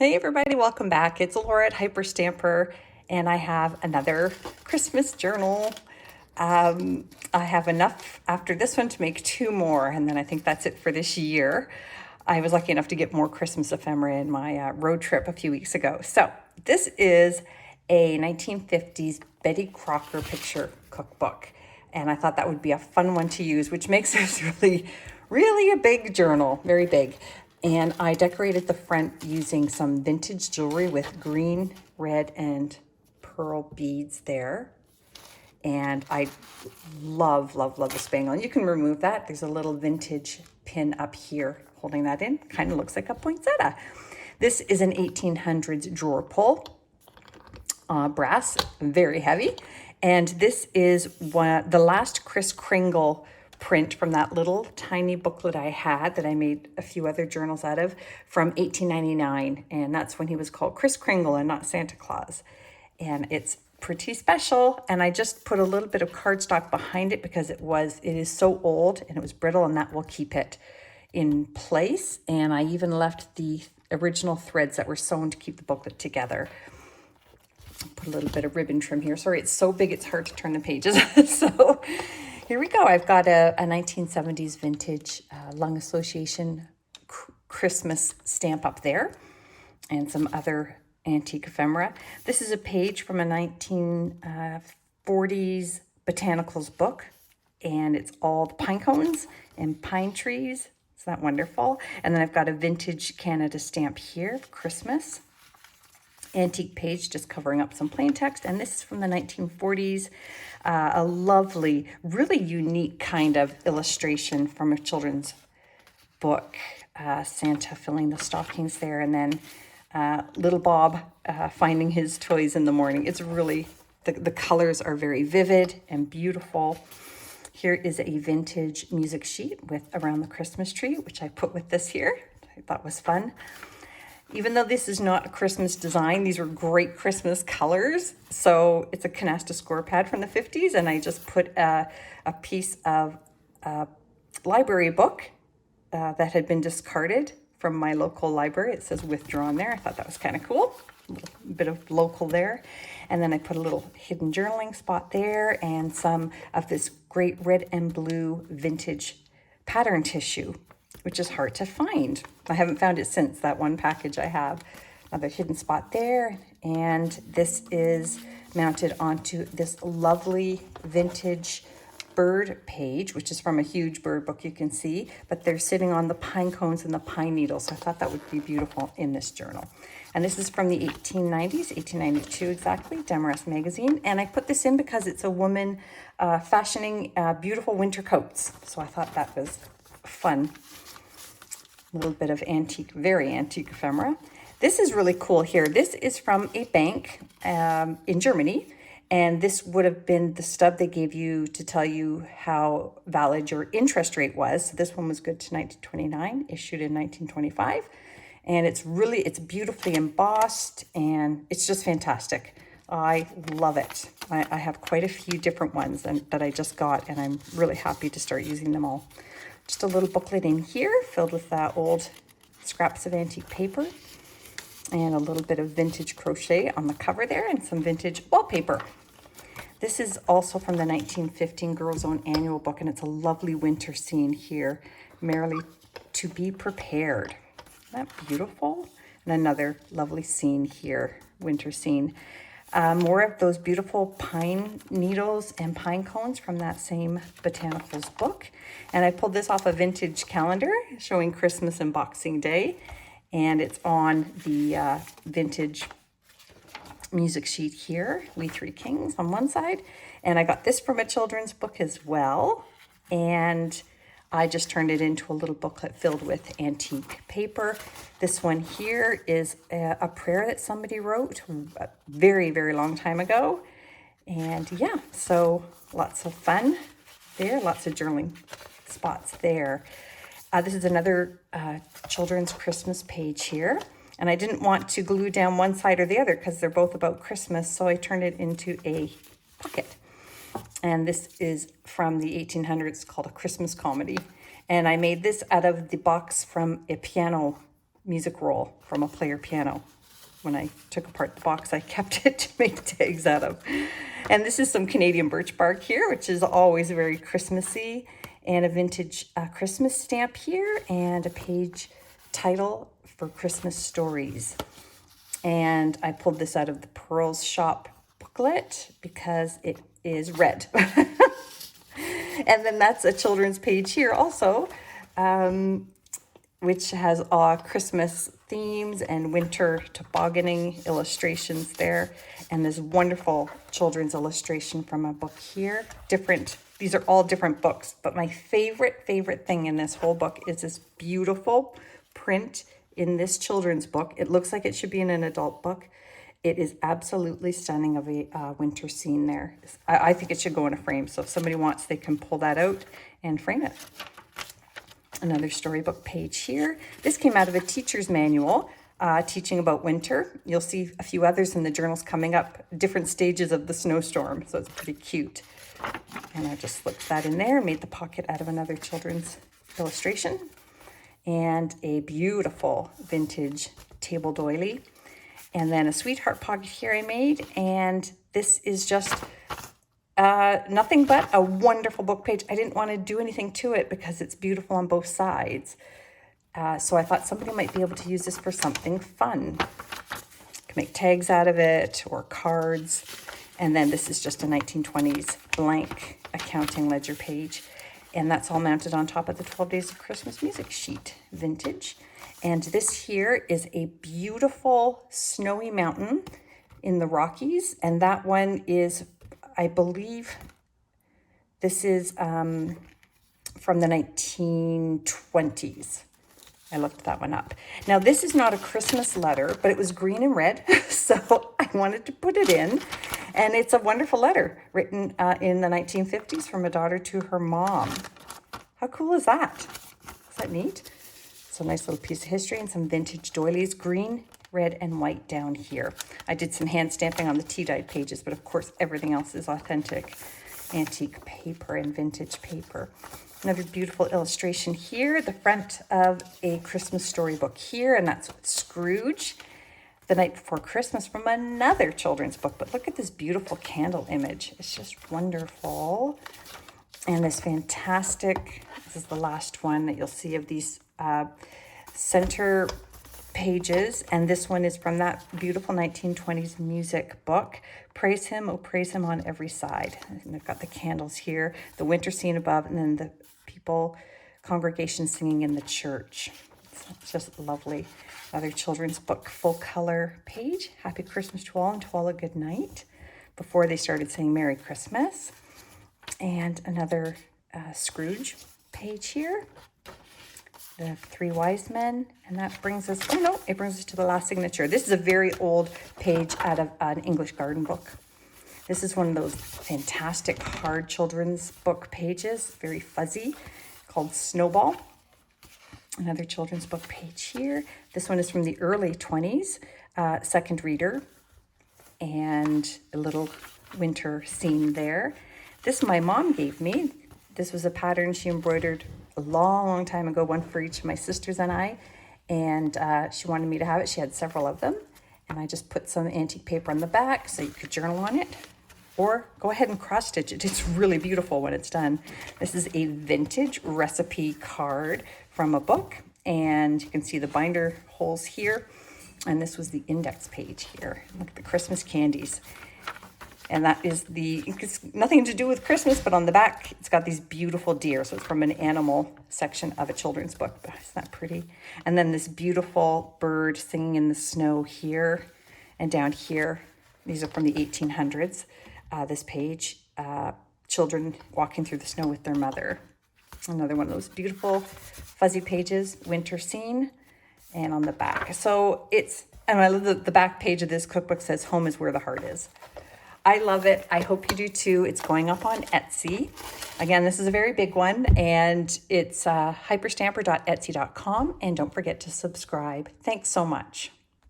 Hey everybody, welcome back. It's Laura at Hyperstamper, and I have another Christmas journal. I have enough after this one to make two more, and then I think that's it for this year. I was lucky enough to get more Christmas ephemera in my road trip a few weeks ago. So this is a 1950s Betty Crocker picture cookbook, and I thought that would be a fun one to use, which makes this really a big journal, very big. And I decorated the front using some vintage jewelry with green, red, and pearl beads there. And I love the spangle. And you can remove that. There's a little vintage pin up here holding that in. Kind of looks like a poinsettia. This is an 1800s drawer pull, brass, very heavy. And this is the last Kris Kringle print from that little tiny booklet I had that I made a few other journals out of from 1899. And that's when he was called Kris Kringle and not Santa Claus. And it's pretty special. And I just put a little bit of cardstock behind it because it is so old and it was brittle, and that will keep it in place. And I even left the original threads that were sewn to keep the booklet together. Put a little bit of ribbon trim here. Sorry, it's so big it's hard to turn the pages. So here we go. I've got a 1970s vintage Lung Association Christmas stamp up there and some other antique ephemera. This is a page from a 1940s botanicals book, and it's all the pine cones and pine trees. Isn't that wonderful? And then I've got a vintage Canada stamp here for Christmas. Antique page just covering up some plain text, and this is from the 1940s. A lovely, really unique kind of illustration from a children's book. Santa filling the stockings there, and then little Bob finding his toys in the morning. It's really, the colors are very vivid and beautiful. Here is a vintage music sheet with Around the Christmas Tree, which I put with this here. I thought was fun. Even though this is not a Christmas design, these are great Christmas colors. So it's a canasta score pad from the 50s, and I just put a piece of library book that had been discarded from my local library. It says withdrawn there. I thought that was kind of cool. A little bit of local there. And then I put a little hidden journaling spot there and some of this great red and blue vintage pattern tissue, which is hard to find. I haven't found it since that one package I have. Another hidden spot there. And this is mounted onto this lovely vintage bird page, which is from a huge bird book you can see, but they're sitting on the pine cones and the pine needles. So I thought that would be beautiful in this journal. And this is from the 1890s, 1892 exactly, Demarest magazine. And I put this in because it's a woman fashioning beautiful winter coats. So I thought that was fun. A little bit of antique, very antique ephemera. This is really cool here. This is from a bank in Germany. And this would have been the stub they gave you to tell you how valid your interest rate was. So this one was good to 1929, issued in 1925. And it's beautifully embossed, and it's just fantastic. I love it. I have quite a few different ones that I just got, and I'm really happy to start using them all. Just a little booklet in here filled with old scraps of antique paper and a little bit of vintage crochet on the cover there and some vintage wallpaper. This is also from the 1915 Girls' Own annual book, and it's a lovely winter scene here, Merrily to Be Prepared. Isn't that beautiful? And another lovely scene here, winter scene. More of those beautiful pine needles and pine cones from that same botanicals book. And I pulled this off a vintage calendar showing Christmas and Boxing Day. And it's on the vintage music sheet here, We Three Kings on one side. And I got this from a children's book as well. And I just turned it into a little booklet filled with antique paper. This one here is a prayer that somebody wrote a very long time ago. And yeah, so lots of fun there, lots of journaling spots there. This is another children's Christmas page here. And I didn't want to glue down one side or the other because they're both about Christmas, so I turned it into a pocket. And this is from the 1800s, called A Christmas Comedy. And I made this out of the box from a piano music roll from a player piano. When I took apart the box, I kept it to make tags out of. And this is some Canadian birch bark here, which is always very Christmassy, and a vintage Christmas stamp here, and a page title for Christmas stories. And I pulled this out of the Pearls Shop booklet because it is red. And then that's a children's page here also, which has Christmas themes and winter tobogganing illustrations there. And this wonderful children's illustration from a book here. These are all different books, but my favorite thing in this whole book is this beautiful print in this children's book. It looks like it should be in an adult book. It is absolutely stunning of a winter scene there. I think it should go in a frame. So if somebody wants, they can pull that out and frame it. Another storybook page here. This came out of a teacher's manual teaching about winter. You'll see a few others in the journals coming up, different stages of the snowstorm. So it's pretty cute. And I just slipped that in there, made the pocket out of another children's illustration. And a beautiful vintage table doily. And then a sweetheart pocket here I made. And this is just nothing but a wonderful book page. I didn't want to do anything to it because it's beautiful on both sides. So I thought somebody might be able to use this for something fun. Can make tags out of it or cards. And then this is just a 1920s blank accounting ledger page. And that's all mounted on top of the 12 Days of Christmas music sheet, vintage. And this here is a beautiful snowy mountain in the Rockies. And that one is, I believe, this is from the 1920s. I looked that one up. Now, this is not a Christmas letter, but it was green and red, so I wanted to put it in. And it's a wonderful letter written in the 1950s from a daughter to her mom. How cool is that? Is that neat? It's a nice little piece of history and some vintage doilies, green, red, and white down here. I did some hand stamping on the tea-dyed pages, but of course everything else is authentic antique paper and vintage paper. Another beautiful illustration here, the front of a Christmas storybook here, and that's Scrooge, The Night Before Christmas, from another children's book. But look at this beautiful candle image. It's just wonderful. And this fantastic, this is the last one that you'll see of these center pages. And this one is from that beautiful 1920s music book, Praise Him, Oh Praise Him on Every Side. And they've got the candles here, the winter scene above, and then the congregation singing in the church. It's just lovely. Another children's book, full color page. Happy Christmas to all and to all a good night. Before they started saying Merry Christmas. And another Scrooge page here. The Three Wise Men. And that brings us, it brings us to the last signature. This is a very old page out of an English garden book. This is one of those fantastic hard children's book pages, very fuzzy, called Snowball. Another children's book page here. This one is from the early 20s, second reader, and a little winter scene there. This my mom gave me. This was a pattern she embroidered a long, long time ago, one for each of my sisters and I, and she wanted me to have it. She had several of them, and I just put some antique paper on the back so you could journal on it. Or go ahead and cross stitch it. It's really beautiful when it's done. This is a vintage recipe card from a book, and you can see the binder holes here. And this was the index page here. Look at the Christmas candies. And that is it's nothing to do with Christmas, but on the back, it's got these beautiful deer. So it's from an animal section of a children's book. Isn't that pretty? And then this beautiful bird singing in the snow here and down here. These are from the 1800s. This page, children walking through the snow with their mother. Another one of those beautiful fuzzy pages, winter scene, and on the back. So and I love the back page of this cookbook says, home is where the heart is. I love it. I hope you do too. It's going up on Etsy. Again, this is a very big one, and it's hyperstamper.etsy.com. And don't forget to subscribe. Thanks so much.